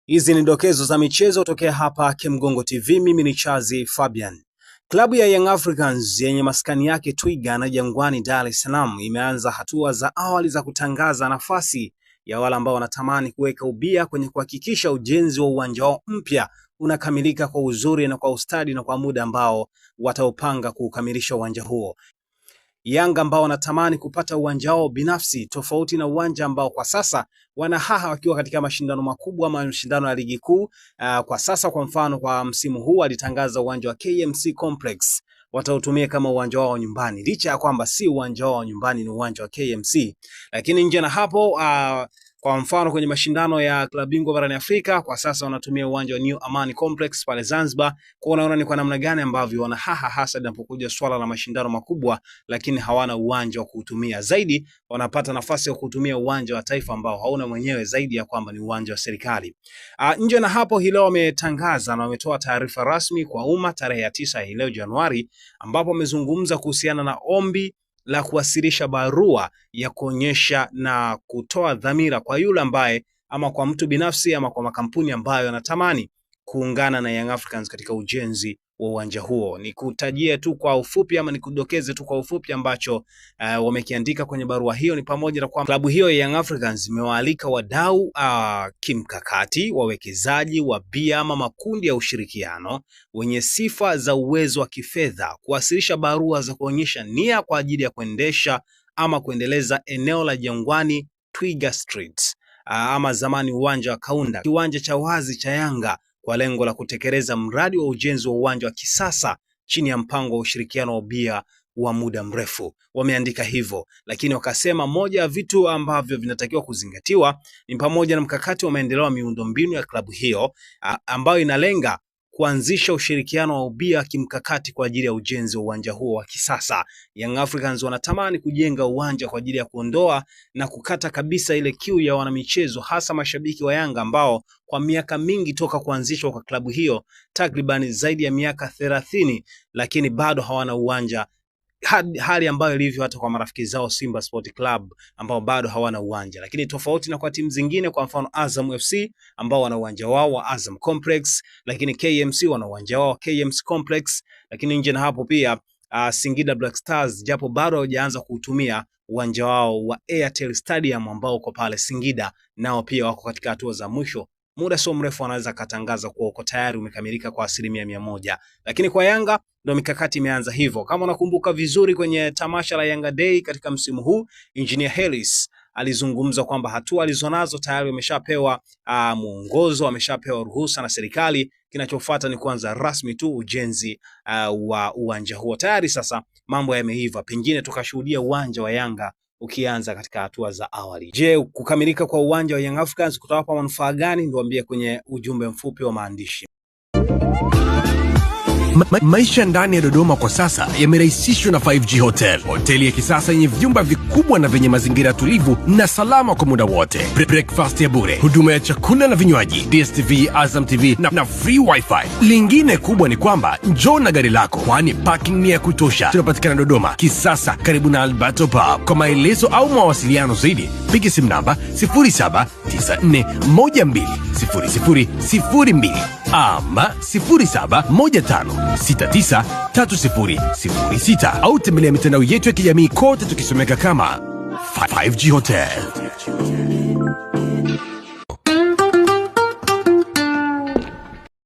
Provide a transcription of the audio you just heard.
Hizi ni dokezo za michezo tokea hapa Kemgongo TV. Mimi ni Chazi Fabian. Klabu ya Young Africans yenye maskani yake Twiga na Jangwani Dar es Salaam imeanza hatua za awali za kutangaza nafasi ya wale ambao wanatamani kuweka ubia kwenye kuhakikisha ujenzi wa uwanja wao mpya unakamilika kwa uzuri na kwa ustadi na kwa muda ambao wataupanga kukamilisha uwanja huo. Yanga ambao wanatamani kupata uwanja wao binafsi tofauti na uwanja ambao kwa sasa wanahaha wakiwa katika mashindano makubwa ama mashindano ya ligi kuu. Kwa sasa kwa mfano kwa msimu huu alitangaza uwanja wa KMC Complex watautumia kama uwanja wao nyumbani, licha ya kwamba si uwanja wao nyumbani, ni uwanja wa KMC. Lakini nje na hapo kwa mfano kwenye mashindano ya klabu bingwa barani Afrika kwa sasa wanatumia uwanja wa New Amani Complex pale Zanzibar. Kwa unaona ni kwa namna gani ambavyo wanahaha hasa linapokuja swala la mashindano makubwa, lakini hawana uwanja wa kutumia. Zaidi wanapata nafasi ya kutumia uwanja wa taifa ambao hauna mwenyewe, zaidi ya kwamba ni uwanja wa serikali. Nje na hapo hii leo wametangaza na wametoa taarifa rasmi kwa umma tarehe ya 9 hii leo Januari, ambapo wamezungumza kuhusiana na ombi la kuwasilisha barua ya kuonyesha na kutoa dhamira kwa yule ambaye ama kwa mtu binafsi ama kwa makampuni ambayo yanatamani kuungana na Young Africans katika ujenzi wa uwanja huo. Ni kutajia tu kwa ufupi ama ni kudokeze tu kwa ufupi ambacho wamekiandika kwenye barua hiyo. Ni pamoja na kwa klabu hiyo ya Young Africans imewaalika wadau kimkakati, wawekezaji wa bia ama makundi ya ushirikiano wenye sifa za uwezo wa kifedha kuwasilisha barua za kuonyesha nia kwa ajili ya kuendesha ama kuendeleza eneo la Jangwani Twiga Street ama zamani uwanja wa Kaunda, kiwanja cha wazi cha Yanga, kwa lengo la kutekeleza mradi wa ujenzi wa uwanja wa kisasa chini ya mpango wa ushirikiano wa bia wa muda mrefu. Wameandika hivyo, lakini wakasema moja ya vitu ambavyo vinatakiwa kuzingatiwa ni pamoja na mkakati wa maendeleo ya miundombinu ya klabu hiyo ambayo inalenga kuanzisha ushirikiano wa ubia kimkakati kwa ajili ya ujenzi wa uwanja huo wa kisasa. Young Africans wanatamani kujenga uwanja kwa ajili ya kuondoa na kukata kabisa ile kiu ya wanamichezo, hasa mashabiki wa Yanga ambao kwa miaka mingi toka kuanzishwa kwa klabu hiyo, takriban zaidi ya miaka 30, lakini bado hawana uwanja, hali ambayo ilivyo hata kwa marafiki zao Simba Sport Club ambao bado hawana uwanja. Lakini tofauti na kwa timu zingine, kwa mfano Azam FC ambao wana uwanja wao wa Azam Complex, lakini KMC wana uwanja wao KMC Complex. Lakini nje na hapo pia Singida Black Stars japo bado hawajaanza kuutumia uwanja wao wa Airtel Stadium ambao uko pale Singida, nao pia wako katika hatua za mwisho. Muda sio mrefu wanaweza katangaza kuwa uko tayari umekamilika kwa 100%. Lakini kwa Yanga ndio mikakati imeanza hivyo. Kama unakumbuka vizuri kwenye tamasha la Yanga Day katika msimu huu, Engineer Harris alizungumza kwamba hatua alizonazo tayari wameshapewa muongozo, wameshapewa ruhusa na serikali. Kinachofuata ni kuanza rasmi tu ujenzi wa uwanja huo. Tayari sasa mambo yameiva, pengine tukashuhudia uwanja wa Yanga ukianza katika hatua za awali. Je, kukamilika kwa uwanja wa Young Africans kutawapa manufaa gani? Niwaambie kwenye ujumbe mfupi wa maandishi. Maisha ndani ya Dodoma kwa sasa yamerahisishwa na 5G Hotel. Hoteli ya kisasa yenye vyumba vikubwa na vyenye mazingira tulivu na salama kwa muda wote. Breakfast ya bure, huduma ya chakula na vinywaji, DStv, Azam TV na free wifi. Lingine kubwa ni kwamba njoo na gari lako, kwani parking ni ya kutosha. Tunapatikana Dodoma Kisasa karibu na Alberto Pub. Kwa maelezo au mawasiliano zaidi piga simu namba 0794120002 ama 0715693006 au tembelea mitandao yetu ya kijamii kote tukisomeka kama 5G Hotel.